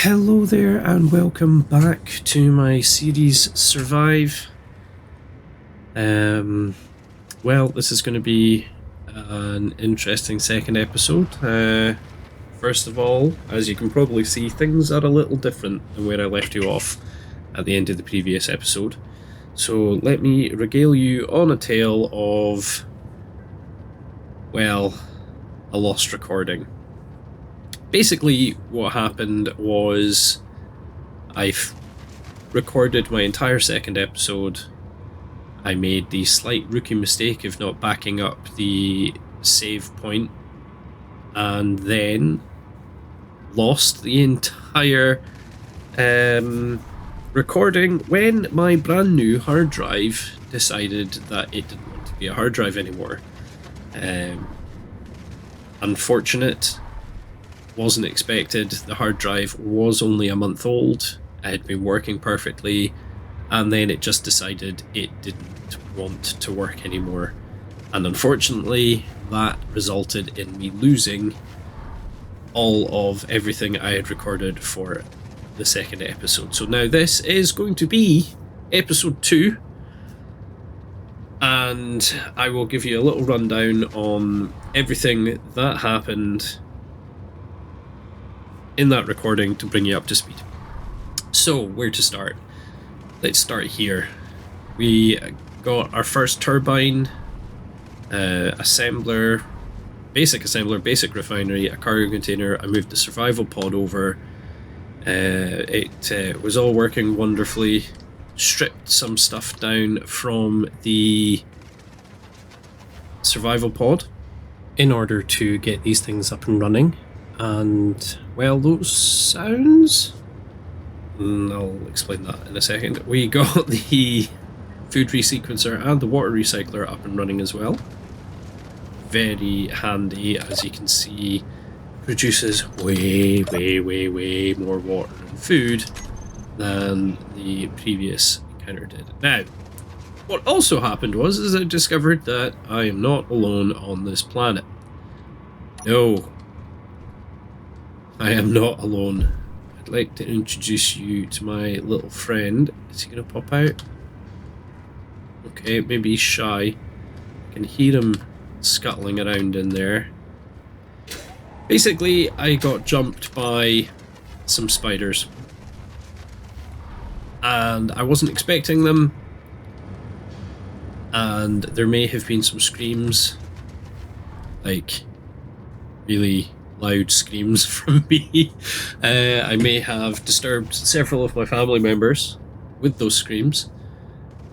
Hello there and welcome back to my series Survive. Well, this is going to be an interesting second episode. First of all, as you can probably see, things are a little different than where I left you off at the end of the previous episode. So let me regale you on a tale of, well, a lost recording. Basically, what happened was I've recorded my entire second episode. I made the slight rookie mistake of not backing up the save point, and then lost the entire recording when my brand new hard drive decided that it didn't want to be a hard drive anymore. Unfortunate. Wasn't expected. The hard drive was only a month old. It had been working perfectly, and then it just decided it didn't want to work anymore. And unfortunately, that resulted in me losing all of everything I had recorded for the second episode. So now this is going to be episode 2, and I will give you a little rundown on everything that happened in that recording to bring you up to speed. So, where to start? Let's start here. We got our first turbine, assembler, basic refinery, a cargo container. I moved the survival pod over. It was all working wonderfully. Stripped some stuff down from the survival pod in order to get these things up and running. And, well, those sounds... I'll explain that in a second. We got the food resequencer and the water recycler up and running as well. Very handy, as you can see. Produces way more water and food than the previous encounter did. Now, what also happened was I discovered that I am not alone on this planet. No, I am not alone. I'd like to introduce you to my little friend. Is he going to pop out? Okay, maybe he's shy. I can hear him scuttling around in there. Basically, I got jumped by some spiders. And I wasn't expecting them. And there may have been some screams. Like, really loud screams from me. I may have disturbed several of my family members with those screams,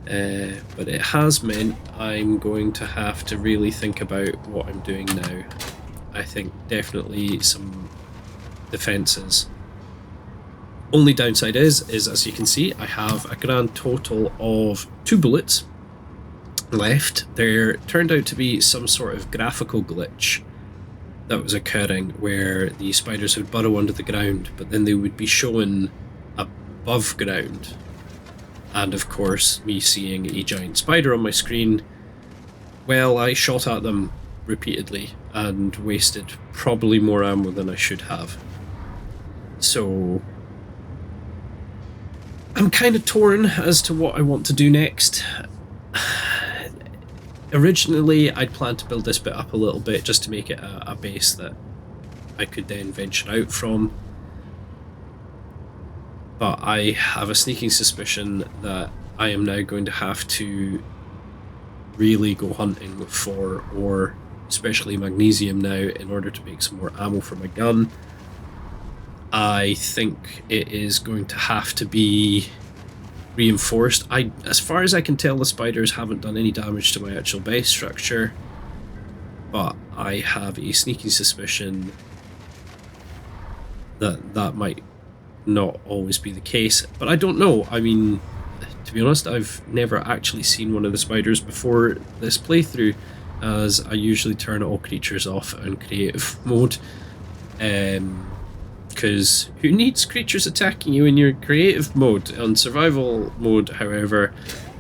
but it has meant I'm going to have to really think about what I'm doing now. I think definitely some defences. Only downside is as you can see, I have a grand total of 2 bullets left. There turned out to be some sort of graphical glitch that was occurring where the spiders would burrow under the ground, but then they would be shown above ground. And of course, me seeing a giant spider on my screen, well, I shot at them repeatedly and wasted probably more ammo than I should have. So I'm kind of torn as to what I want to do next. Originally, I'd planned to build this bit up a little bit just to make it a base that I could then venture out from. But I have a sneaking suspicion that I am now going to have to really go hunting for ore, especially magnesium now, in order to make some more ammo for my gun. I think it is going to have to be reinforced. As far as I can tell, the spiders haven't done any damage to my actual base structure, but I have a sneaky suspicion that that might not always be the case, but I don't know. I mean, to be honest, I've never actually seen one of the spiders before this playthrough, as I usually turn all creatures off on creative mode. Because who needs creatures attacking you in your creative mode? On survival mode, however,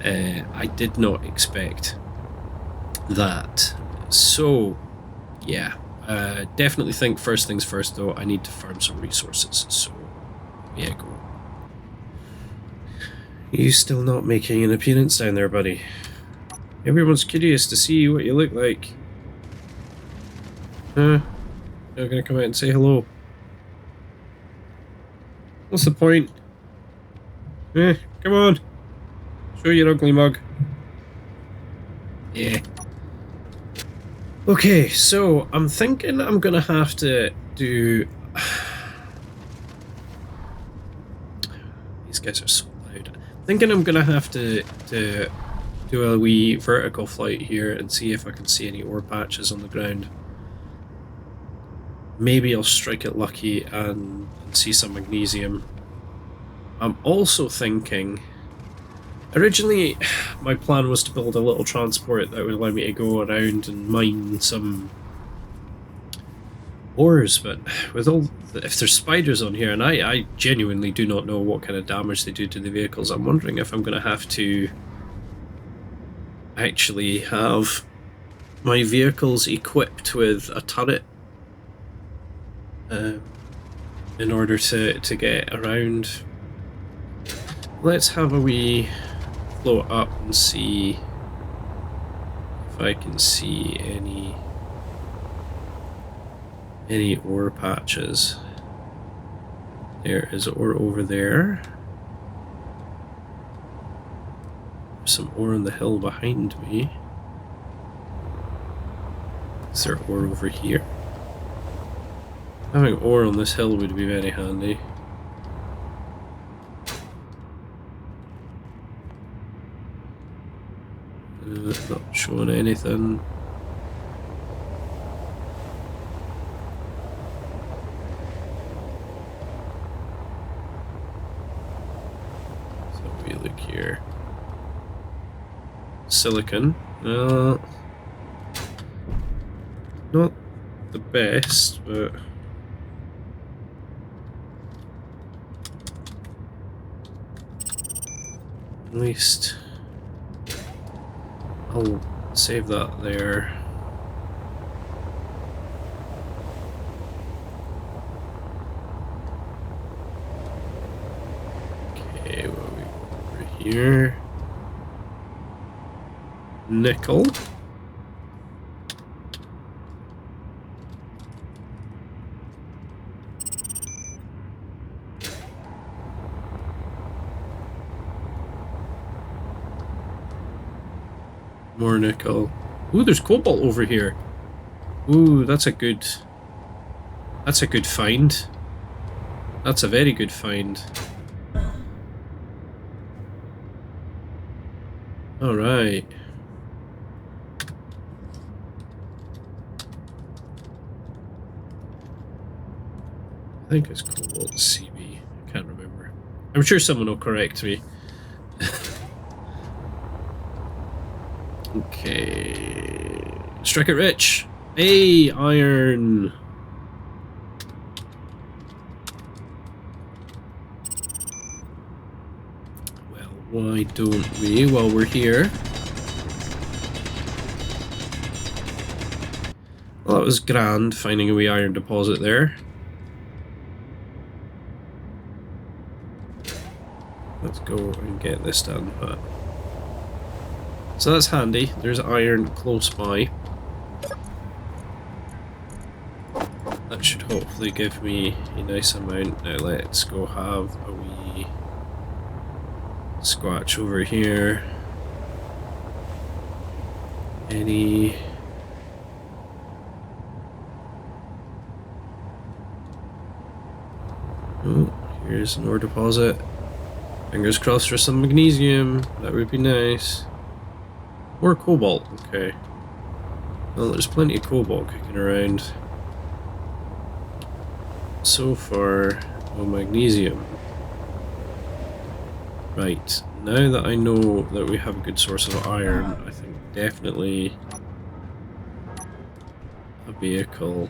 I did not expect that. So, yeah, definitely think first things first, though. I need to farm some resources. So, Vehicle. You still not making an appearance down there, buddy? Everyone's curious to see what you look like. Huh? You're gonna come out and say hello. What's the point? Come on. Show your ugly mug. Yeah. Okay, so I'm thinking I'm gonna have to do... These guys are so loud. I'm thinking I'm gonna have to do a wee vertical flight here and see if I can see any ore patches on the ground. Maybe I'll strike it lucky and see some magnesium. I'm also thinking... Originally, my plan was to build a little transport that would allow me to go around and mine some ores, but with all if there's spiders on here, and I genuinely do not know what kind of damage they do to the vehicles, I'm wondering if I'm going to have to actually have my vehicles equipped with a turret in order to get around. Let's have a wee float up and see if I can see any ore patches. There is ore over there. There's some ore on the hill behind me. Is there ore over here? Having ore on this hill would be very handy. Not showing anything. So we look here. Silicon. Not the best, but at least I'll save that there. Okay, what we got over here? Nickel. More nickel. Ooh, there's cobalt over here. Ooh, that's a good find. That's a very good find. Alright. I think it's cobalt CB. I can't remember. I'm sure someone will correct me. Okay. Strike it rich. Hey, iron. Well, why don't we, while we're here? Well, that was grand, finding a wee iron deposit there. Let's go and get this done, but... So that's handy. There's iron close by. That should hopefully give me a nice amount. Now let's go have a wee squatch over here. Any... Oh, here's an ore deposit. Fingers crossed for some magnesium. That would be nice. Or cobalt, okay. Well, there's plenty of cobalt kicking around. So far, no magnesium. Right, now that I know that we have a good source of iron, I think definitely a vehicle.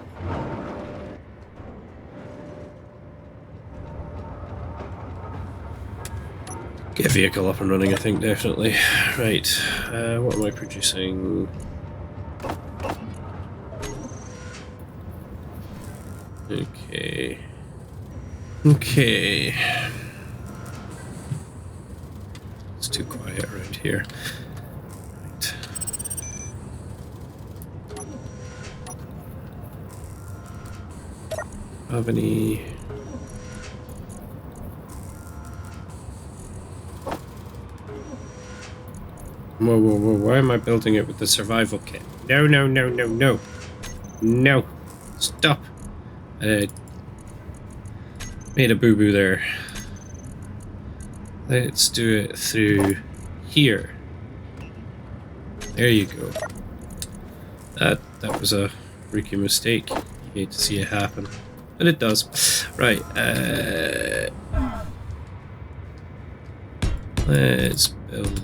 Get a vehicle up and running, I think, definitely. Right, what am I producing? Okay. Okay. It's too quiet around here. Right. Have any... Whoa, whoa, whoa, why am I building it with the survival kit? No, no, no, no, no. No. Stop. I made a boo-boo there. Let's do it through here. There you go. That was a freaking mistake. You hate to see it happen. But it does. Right, let's build...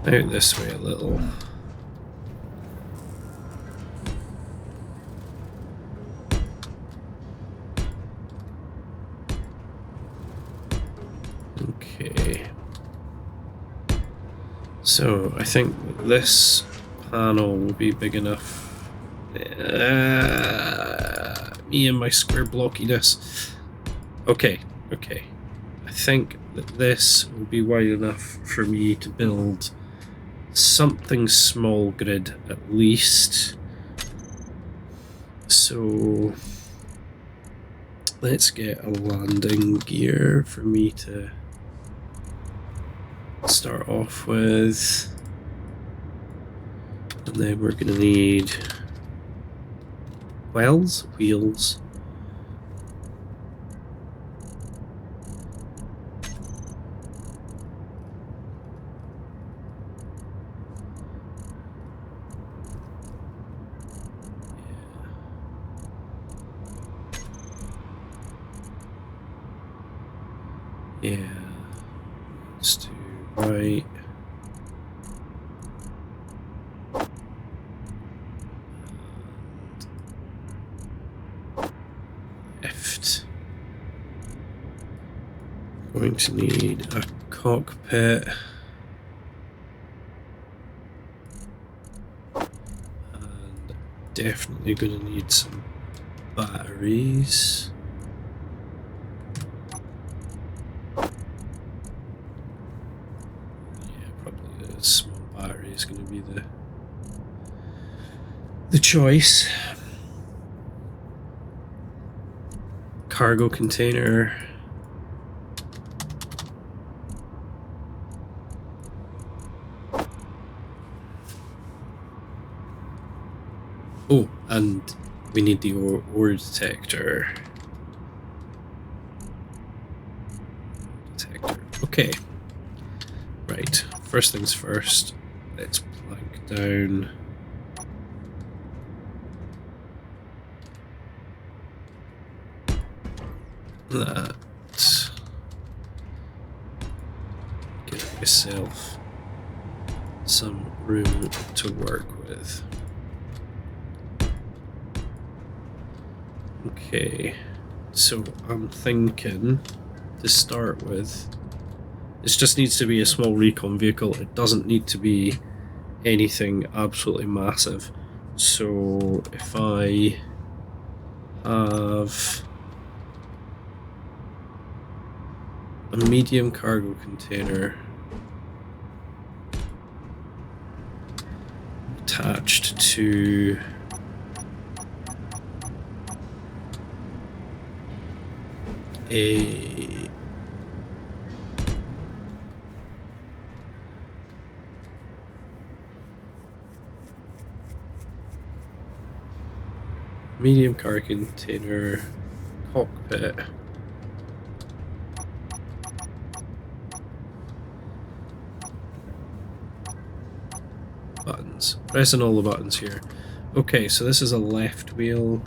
out this way a little. Okay. So I think this panel will be big enough. Me and my square blockiness. Okay, okay. I think that this will be wide enough for me to build something small grid at least. So let's get a landing gear for me to start off with. And then we're going to need wheels. Yeah, let's do right. Left. Going to need a cockpit. And definitely going to need some batteries. Small battery is going to be the choice. Cargo container. Oh, and we need the ore detector. Okay. Right. First things first, let's plank down that. Give myself some room to work with. Okay, so I'm thinking to start with, this just needs to be a small recon vehicle. It doesn't need to be anything absolutely massive. So if I have a medium cargo container attached to a medium cargo container cockpit. Buttons. Pressing all the buttons here. Okay, so this is a left wheel.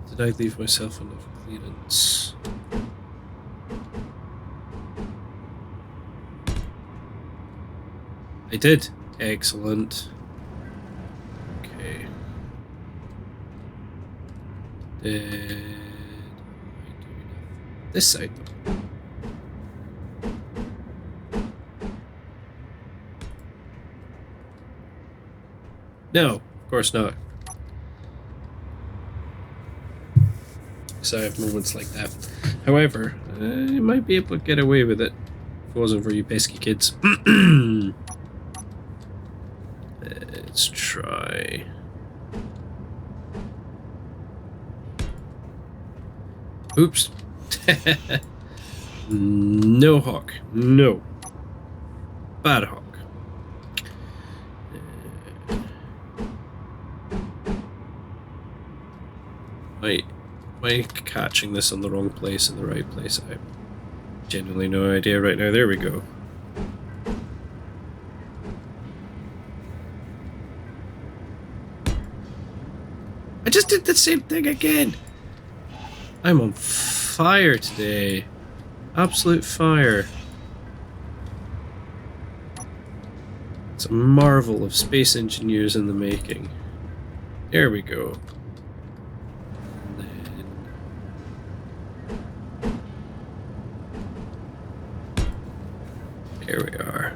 Did I leave myself enough clearance? I did. Excellent. Okay. Did I do this side though? No, of course not. So I have moments like that. However, you might be able to get away with it if it wasn't for you pesky kids. Let's try. Oops. No hawk. No. Bad hawk. Wait. Am I catching this on the wrong place in the right place? I have genuinely no idea right now. There we go. I just did the same thing again! I'm on fire today. Absolute fire. It's a marvel of space engineers in the making. There we go. Here we are.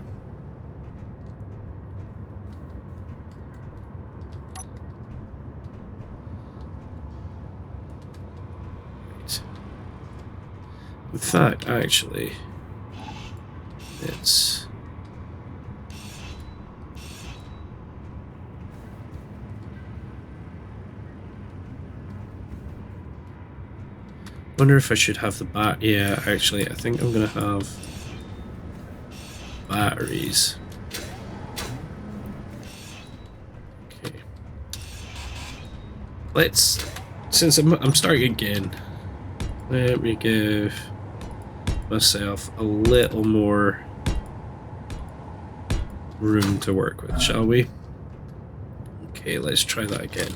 Right. In fact, actually, it's... wonder if I should have the bat. Yeah, actually, I think I'm gonna have batteries. Okay. Let's, since I'm starting again, let me give myself a little more room to work with, shall we? Okay, let's try that again.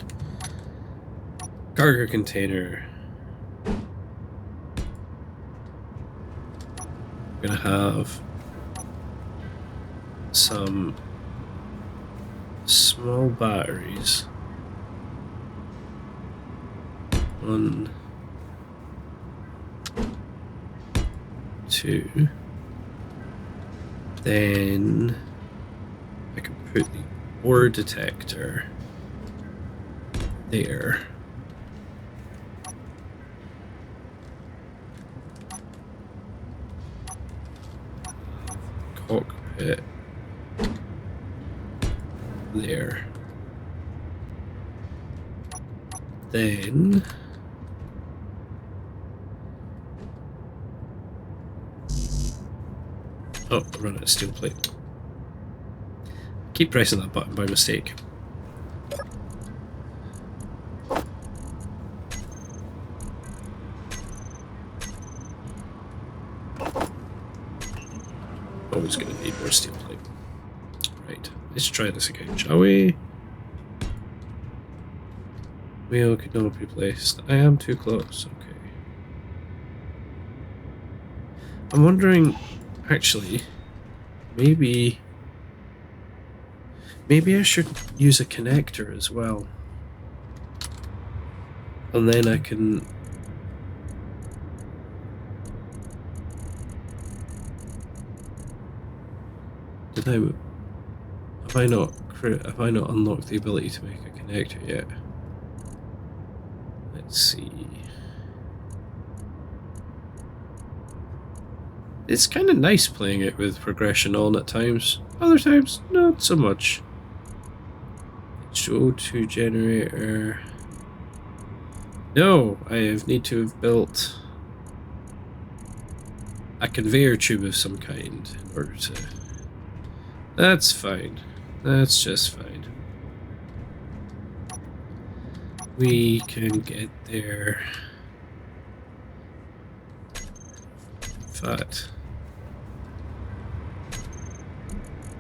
Cargo container. I'm gonna have some small batteries. 1, 2. Then I can put the ore detector there. Cockpit there. Then oh, I run out of steel plate. Keep pressing that button by mistake. Always going to need more steel plate. Right, let's try this again, shall we? Wheel could not be placed. I am too close. Okay. I'm wondering, actually, maybe I should use a connector as well, and then I can. Have I not unlocked the ability to make a connector yet? Let's see. It's kind of nice playing it with progression on at times. Other times, not so much. O2 generator. No, I need to have built a conveyor tube of some kind in order to... That's fine. That's just fine. We can get there. In fact,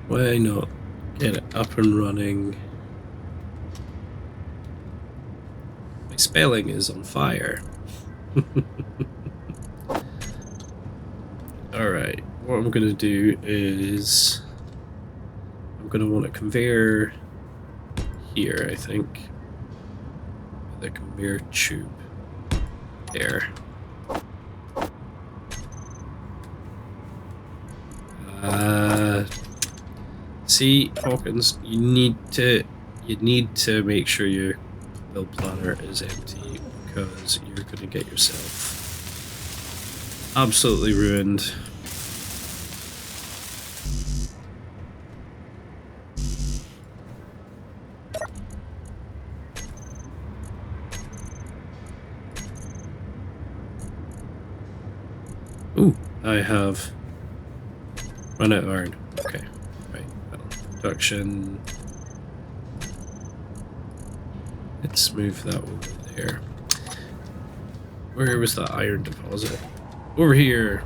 why not get it up and running? My spelling is on fire. Alright, what I'm going to do is I'm going to want a conveyor here, I think. The conveyor tube there. See, Hawkins, you need to you need to make sure your build planner is empty, because you're going to get yourself absolutely ruined. Ooh, I have run out of iron. Okay, right. Well, production. Let's move that over there. Where was that iron deposit? Over here.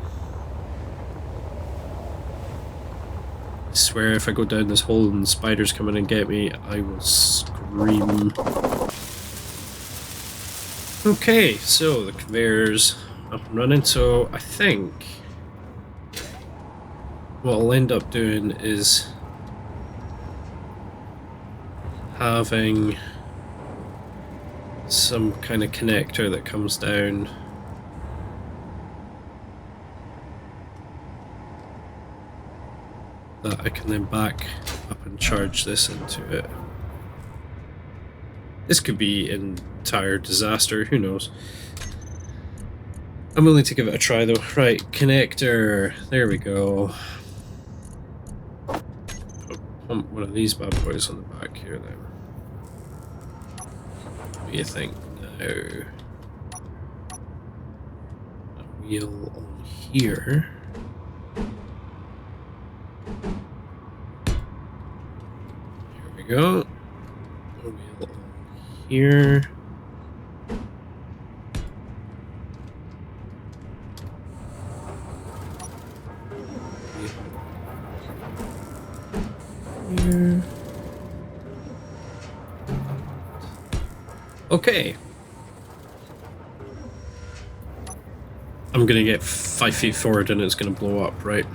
I swear if I go down this hole and the spiders come in and get me, I will scream. Okay, so the conveyor's up and running, so I think what I'll end up doing is having some kind of connector that comes down that I can then back up and charge this into it. This could be an entire disaster, who knows. I'm willing to give it a try though. Right, connector, there we go. Pump one of these bad boys on the back here then. What do you think now? A wheel on here. Here we go. A wheel on here. Here. Okay. I'm gonna get 5 feet forward and it's gonna blow up, right?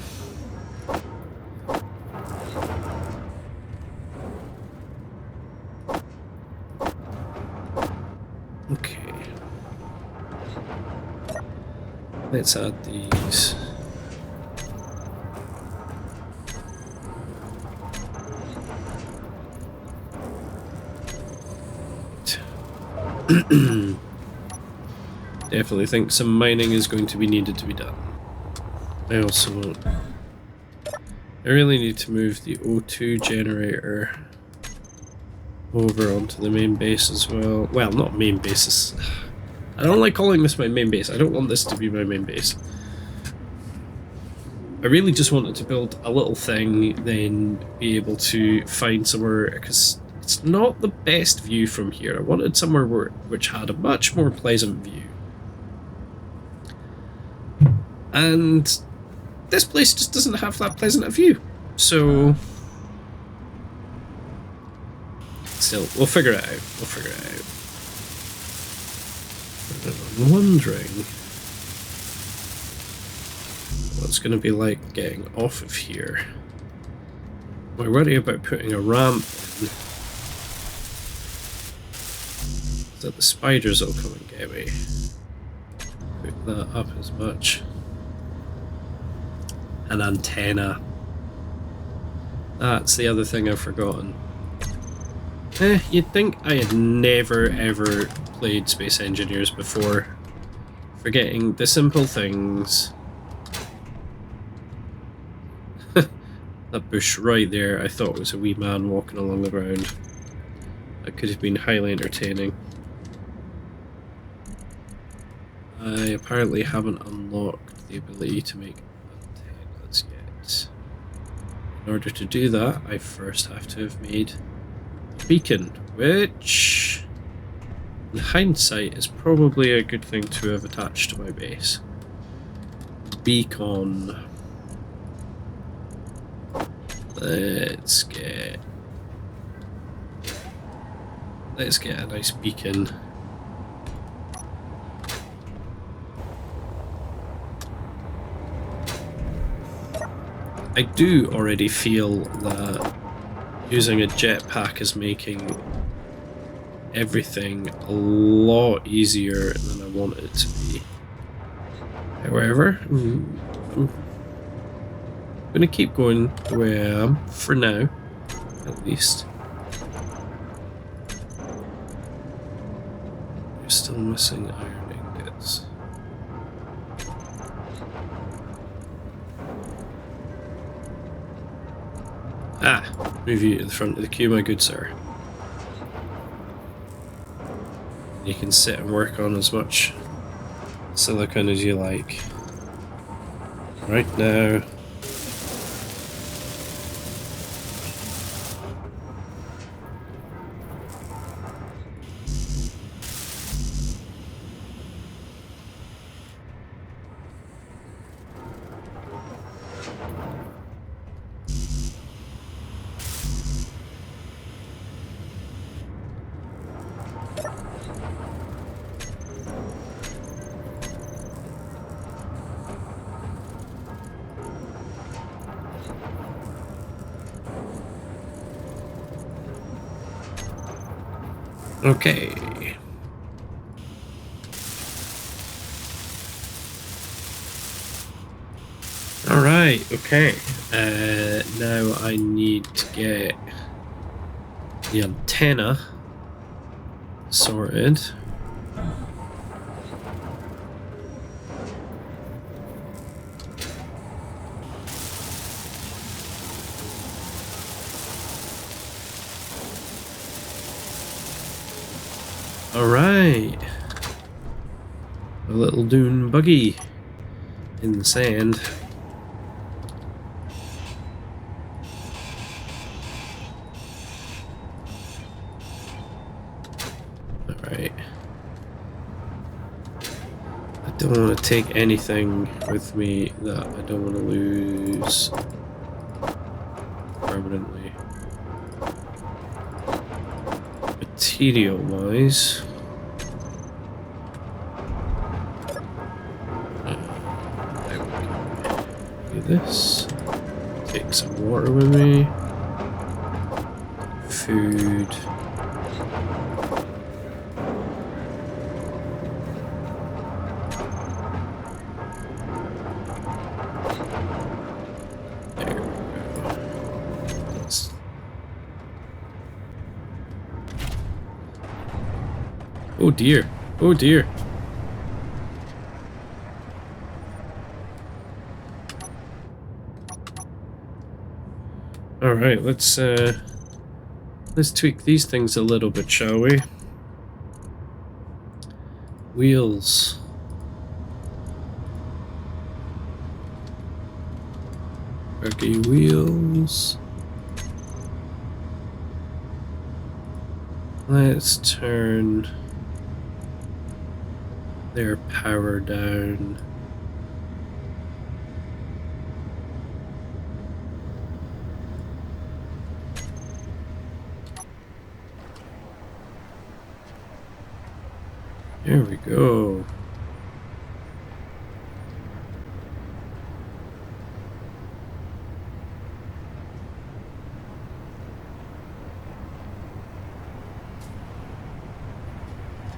Okay. Let's add these. Definitely think some mining is going to be needed to be done. I really need to move the O2 generator over onto the main base as well. Well, not main bases. I don't like calling this my main base. I don't want this to be my main base. I really just wanted to build a little thing, then be able to find somewhere, because it's not the best view from here. I wanted somewhere which had a much more pleasant view. And this place just doesn't have that pleasant a view. So still, we'll figure it out. We'll figure it out. I'm wondering what it's going to be like getting off of here. I worry about putting a ramp in, that the spiders will come and get me. Put that up as much. An antenna. That's the other thing I've forgotten. You'd think I had never ever played Space Engineers before, forgetting the simple things. That bush right there, I thought was a wee man walking along the ground. That could have been highly entertaining. I apparently haven't unlocked the ability to make antennas yet. In order to do that, I first have to have made a beacon, which, in hindsight, is probably a good thing to have attached to my base. Beacon. Let's get a nice beacon. I do already feel that using a jetpack is making everything a lot easier than I want it to be. However, I'm going to keep going the way I am, for now, at least. still missing iron ingots. Ah, move you to the front of the queue, my good sir. You can sit and work on as much silicon as you like. Right now. Okay. Alright, okay. Now I need to get the antenna sorted. Alright. A little dune buggy in the sand. Alright. I don't want to take anything with me that I don't want to lose permanently. Material wise, do this. Take some water with me. Food. There we go. Oh dear. Oh dear. All right, let's tweak these things a little bit, shall we? Wheels. Buggy wheels. Let's turn their power down. There we go.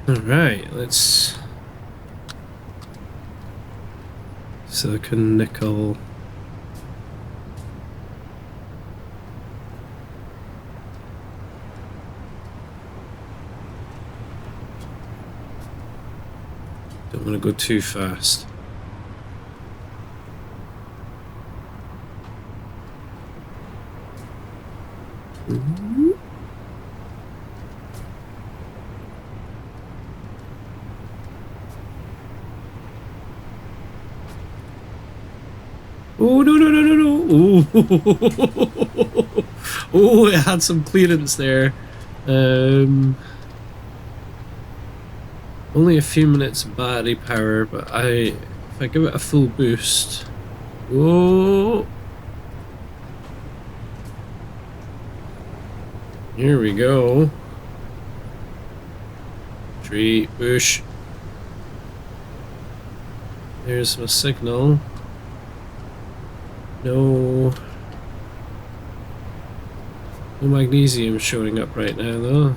All right, let's silicon, nickel. Don't want to go too fast. Oh no no no no no! Oh, oh, it had some clearance there. Only a few minutes of battery power, but if I give it a full boost. Oh! Here we go. Tree, bush. There's my signal. No magnesium showing up right now, though.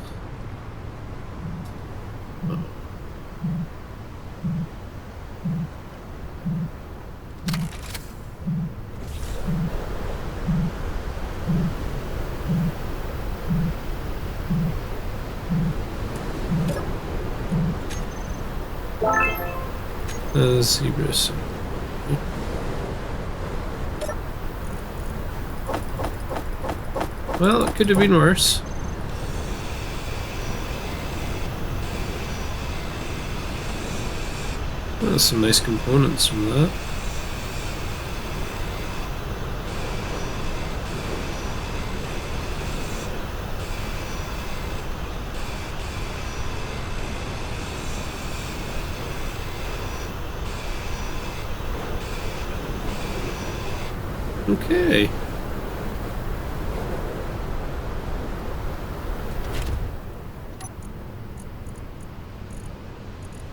Zebras. Well, it could have been worse. Well, there's some nice components from that. Okay.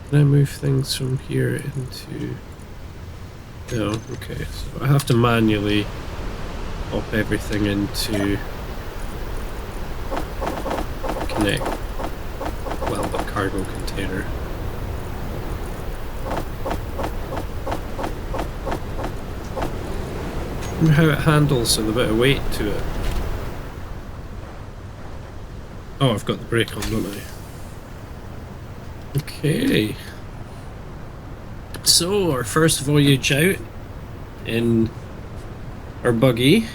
Can I move things from here into... No, okay. So I have to manually pop everything into connect, well, the cargo container. Remember how it handles with a bit of weight to it. Oh, I've got the brake on, don't I? Okay. So, our first voyage out in our buggy.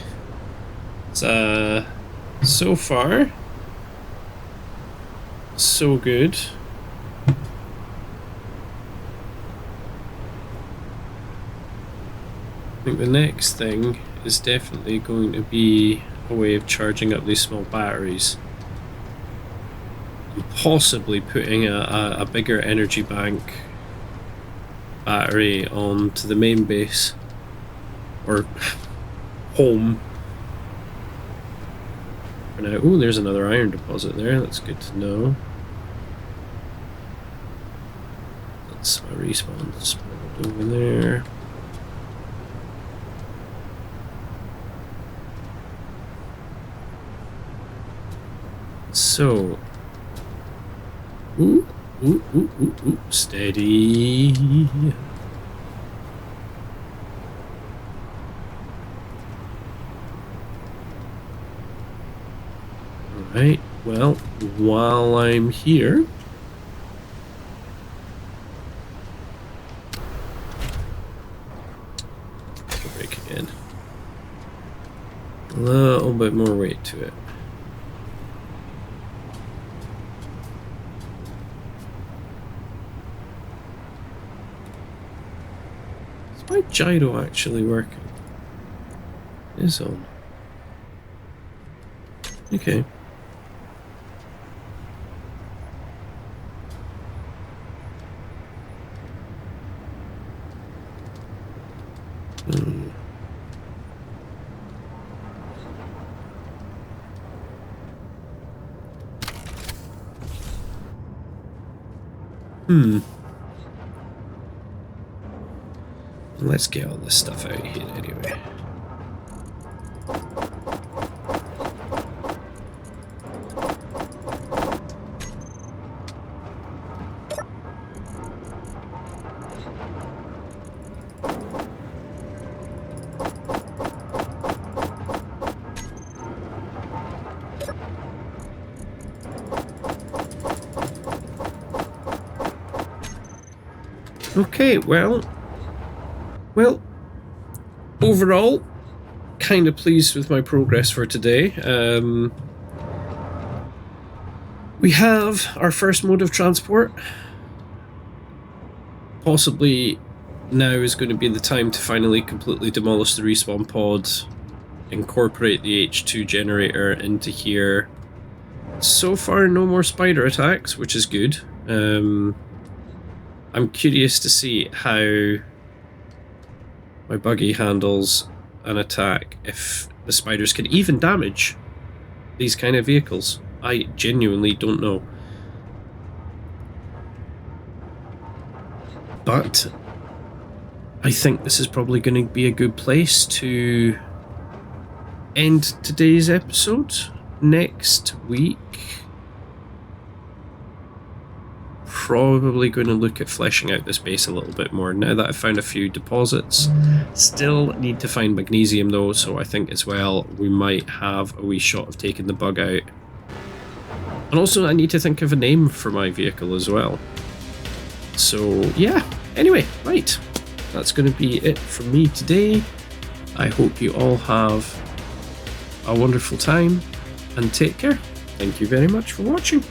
It's, so far, so good. I think the next thing is definitely going to be a way of charging up these small batteries. And possibly putting a bigger energy bank battery onto the main base. Or home. For now. Ooh, there's another iron deposit there. That's good to know. That's my respawn spot over there. So, ooh, steady. Alright, well, while I'm here, break again. A little bit more weight to it. My gyro actually working? It is on. Okay. Let's get all this stuff out of here anyway. Okay, well, overall, kind of pleased with my progress for today. We have our first mode of transport. Possibly now is going to be the time to finally completely demolish the respawn pod, incorporate the H2 generator into here. So far, no more spider attacks, which is good. I'm curious to see how my buggy handles an attack if the spiders can even damage these kind of vehicles. I genuinely don't know. But I think this is probably going to be a good place to end today's episode. Next week, probably going to look at fleshing out this base a little bit more now that I've found a few deposits. Still need to find magnesium though, so I think as well we might have a wee shot of taking the bug out. And also I need to think of a name for my vehicle as well. So yeah, anyway, right, that's going to be it from me today. I hope you all have a wonderful time and take care. Thank you very much for watching.